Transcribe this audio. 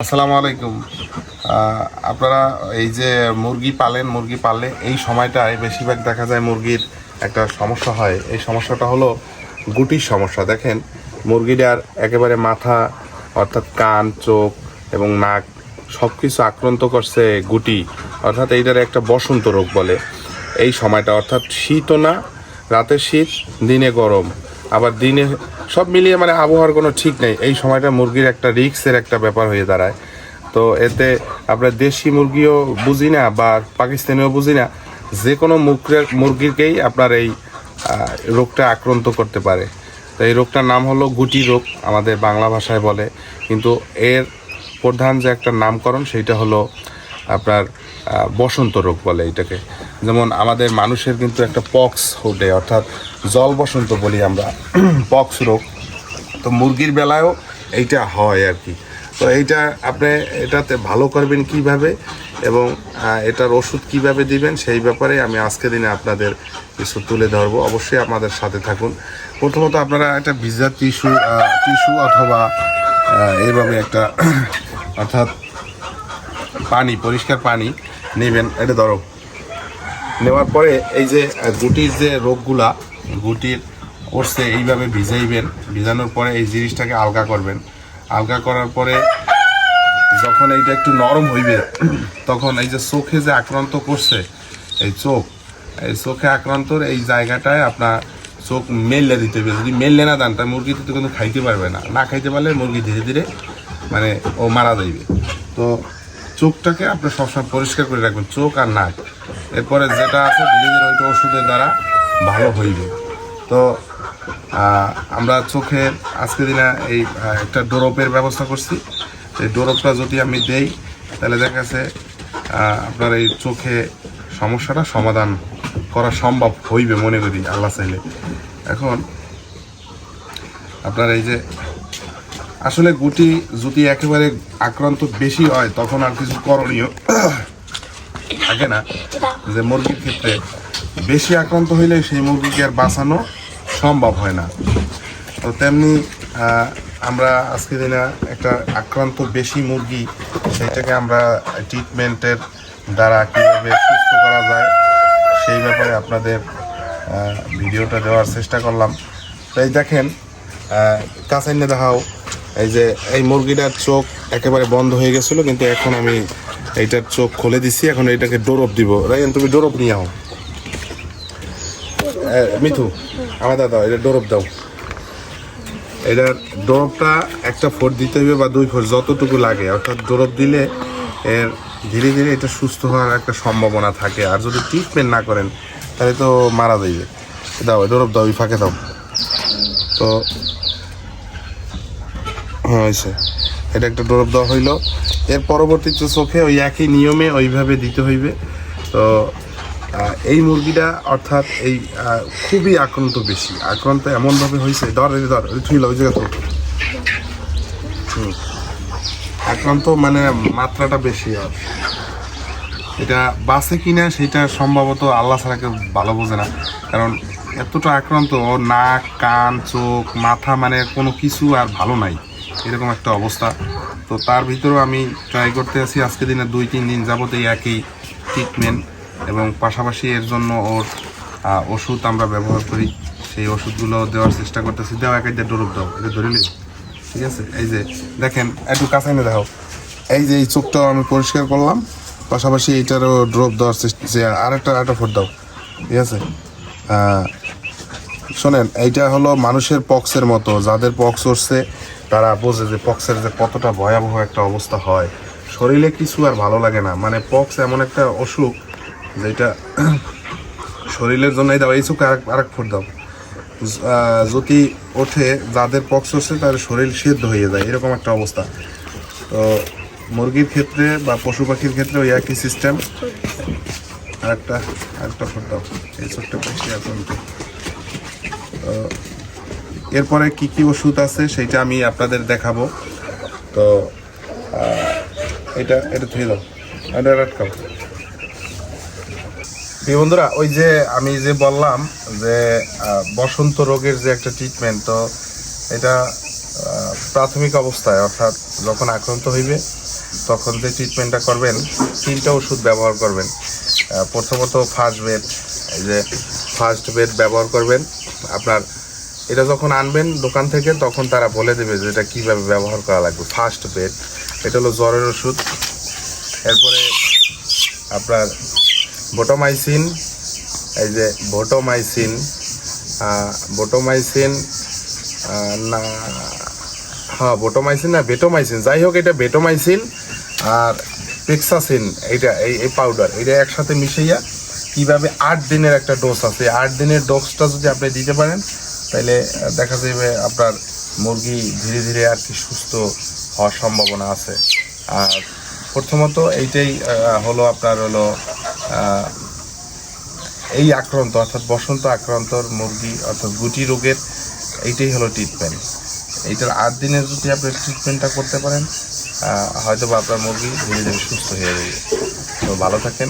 আসসালামু আলাইকুম। আপনারা এই যে মুরগি পাললে এই সময়টায় বেশিরভাগ দেখা যায় মুরগির একটা সমস্যা হয়। এই সমস্যাটা হলো গুটির সমস্যা। দেখেন মুরগিটার একেবারে মাথা অর্থাৎ কান, চোখ এবং নাক সব কিছু আক্রান্ত করছে গুটি, অর্থাৎ এইটার একটা বসন্ত রোগ বলে। এই সময়টা অর্থাৎ শীতও না, রাতের শীত, দিনে গরম, আবার দিনে সব মিলিয়ে মানে আবহাওয়ার কোনো ঠিক নেই। এই সময়টা মুরগির একটা রিস্কের একটা ব্যাপার হয়ে দাঁড়ায়। তো এতে আমরা দেশি মুরগিও বুঝি না বা পাকিস্তানিও বুঝি না, যে কোনো মুরগিরকেই আপনার এই রোগটা আক্রান্ত করতে পারে। তো এই রোগটার নাম হলো গুটি রোগ, আমাদের বাংলা ভাষায় বলে, কিন্তু এর প্রধান যে একটা নামকরণ সেইটা হলো আপনার বসন্ত রোগ বলে এটাকে। যেমন আমাদের মানুষের কিন্তু একটা পক্স ওঠে, অর্থাৎ জল বসন্ত বলি আমরা, পক্স রোগ। তো মুরগির বেলায়ও এইটা হয় আর কি। তো এইটা আপনি এটাতে ভালো করবেন কিভাবে এবং এটার ওষুধ কিভাবে দিবেন সেই ব্যাপারে আমি আজকে দিনে আপনাদের কিছু তুলে ধরবো। অবশ্যই আমাদের সাথে থাকুন। প্রথমত আপনারা একটা ভিজা টিস্যু অথবা এইভাবে একটা অর্থাৎ পানি, পরিষ্কার পানি নেবেন। এটা ধরো, নেওয়ার পরে এই যে গুটির যে রোগগুলা গুটির উঠছে এইভাবে ভিজাইবেন। ভিজানোর পরে এই জিনিসটাকে আলগা করবেন। আলগা করার পরে যখন এইটা একটু নরম হইবে তখন এই যে চোখে যে আক্রান্ত করছে এই চোখে আক্রান্তর এই জায়গাটায় আপনার চোখ মেললে দিতে হবে। যদি মেললে না দেন তার মুরগি তো কিন্তু খাইতে পারবে না। না খাইতে পারলে মুরগি ধীরে ধীরে মানে ও মারা যাইবে। তো চোখটাকে আপনি সবসময় পরিষ্কার করে রাখবেন, চোখ আর নাক। এরপরে যেটা আছে ধীরে ধীরে ওইটা ওষুধের দ্বারা ভালো হইবে। তো আমরা চোখের আজকে দিনে এই একটা ডোরপের ব্যবস্থা করছি। এই ডোরপটা যদি আমি দেই তাহলে দেখা গেছে আপনার এই চোখে সমস্যাটা সমাধান করা সম্ভব হইবে মনে করি আল্লাহ চাইলে। এখন আপনার এই যে আসলে গুটি যদি একেবারে আক্রান্ত বেশি হয় তখন আর কিছু করণীয় থাকে না। যে মুরগির ক্ষেত্রে বেশি আক্রান্ত হইলে সেই মুরগিকে আর বাঁচানো সম্ভব হয় না। তো তেমনি আমরা আজকে দিনে একটা আক্রান্ত বেশি মুরগি সেইটাকে আমরা ট্রিটমেন্টের দ্বারা কীভাবে সুস্থ করা যায় সেই ব্যাপারে আপনাদের ভিডিওটা দেওয়ার চেষ্টা করলাম। তাই দেখেন, কাছে এনে দেখাও। এই যে এই মুরগিটার চোখ একেবারে বন্ধ হয়ে গেছিলো, কিন্তু এখন আমি এইটার চোখ খুলে দিছি। এখন এইটাকে ডোরপ দিব। রাইন, তুমি ডোরপ নিয়ে আও। মিঠু, আমার দাও, এটা ডোরপ দাও। এটার ডোরপটা একটা ফোঁট দিতে হবে বা 2 ফোঁট, যতটুকু লাগে। অর্থাৎ ডোরপ দিলে এর ধীরে ধীরে এটা সুস্থ হওয়ার একটা সম্ভাবনা থাকে। আর যদি ট্রিটমেন্ট না করেন তাহলে তো মারা যাইবে। দাও, ডোরপ দাও, ওই ফাঁকে দাও। তো হয়েছে, এটা একটা ডোরপ দেওয়া হইলো। এর পরবর্তীতে চোখে ওই একই নিয়মে ওইভাবে দিতে হইবে। তো এই মুরগিটা অর্থাৎ এই খুবই আক্রান্ত এমনভাবে হয়েছে। থুইল ওই জায়গা তো আক্রান্ত মানে মাত্রাটা বেশি। আর এটা বাঁচে কিনা সেটা সম্ভবত আল্লাহ ছাড়া কেউ ভালো বোঝে না। কারণ এতটা আক্রান্ত, ওর নাক, কান, চোখ, মাথা মানে কোনো কিছু আর ভালো নাই, এরকম একটা অবস্থা। তো তার ভিতরেও আমি ট্রাই করতে আছি আজকে দিনে 2-3 দিন যাবত এই একই ট্রিটমেন্ট, এবং পাশাপাশি এর জন্য ওর ওষুধ আমরা ব্যবহার করি। সেই ওষুধগুলো দেওয়ার চেষ্টা করতেছি। দেওয়া একাই ডোরপ দাও, এটা ধরিলি, ঠিক আছে? এই যে দেখেন, একটু কাছে এনে দেখো। এই যে এই চোখটাও আমি পরিষ্কার করলাম, পাশাপাশি এইটারও ড্রপ দেওয়ার চেষ্টা। আরেকটা ফোট দাও, ঠিক আছে? শোনেন, এইটা হলো মানুষের পক্সের মতো। যাদের পক্স উঠছে তারা বোঝে যে পক্সের যে কতটা ভয়াবহ একটা অবস্থা হয়। শরীরে কিছু আর ভালো লাগে না। মানে পক্স এমন একটা অসুখ যেটা শরীরের জন্যই দাও। এই চোখে আরেক ফোট দাও। যদি ওঠে, যাদের পক্স হচ্ছে তাদের শরীর সিদ্ধ হয়ে যায়, এরকম একটা অবস্থা। তো মুরগির ক্ষেত্রে বা পশু পাখির ক্ষেত্রে ওই একই সিস্টেম। আরেকটা ফোট দাও। এই চোখটা বেশি আক্রান্ত। তো এরপরে কি কি ওষুধ আছে সেইটা আমি আপনাদের দেখাবো। তো এটা থুয়ে দাও, এটা আটকাও। বন্ধুরা, ওই যে আমি যে বললাম যে বসন্ত রোগের যে একটা ট্রিটমেন্ট, তো এটা প্রাথমিক অবস্থায় অর্থাৎ যখন আক্রান্ত হইবে তখন যে ট্রিটমেন্টটা করবেন 3টা ওষুধ ব্যবহার করবেন। প্রথমত ফার্স্ট বেড, এই যে ফার্স্ট বেড ব্যবহার করবেন। আপনার এটা যখন আনবেন দোকান থেকে তখন তারা বলে দেবে যে এটা কীভাবে ব্যবহার করা লাগবে। ফার্স্ট বেড এটা হলো জ্বরের ওষুধ। এরপরে আপনার বোটোমাইসিন, এই যে বোটোমাইসিন না, হ্যাঁ বোটোমাইসিন না বেটোমাইসিন, যাই হোক এটা বেটোমাইসিন আর পেক্সাসিন, এইটা এই পাউডার এটা একসাথে মিশিয়ে কীভাবে 8 দিনের একটা ডোজ আছে, 8 দিনের ডোজটা যদি আপনি দিতে পারেন তাহলে দেখা যাবে আপনার মুরগি ধীরে ধীরে আর কি সুস্থ হওয়ার সম্ভাবনা আছে। আর প্রথমত এইটাই হলো আপনার হলো এই আক্রান্ত অর্থাৎ বসন্ত আক্রান্তর মুরগি অর্থাৎ গুটি রোগের এইটাই হলো ট্রিটমেন্ট। এইটার 8 দিনের যদি আপনি ট্রিটমেন্টটা করতে পারেন হয়তো বা আপনার মুরগি ধীরে ধীরে সুস্থ হয়ে যাবে। তো ভালো থাকেন।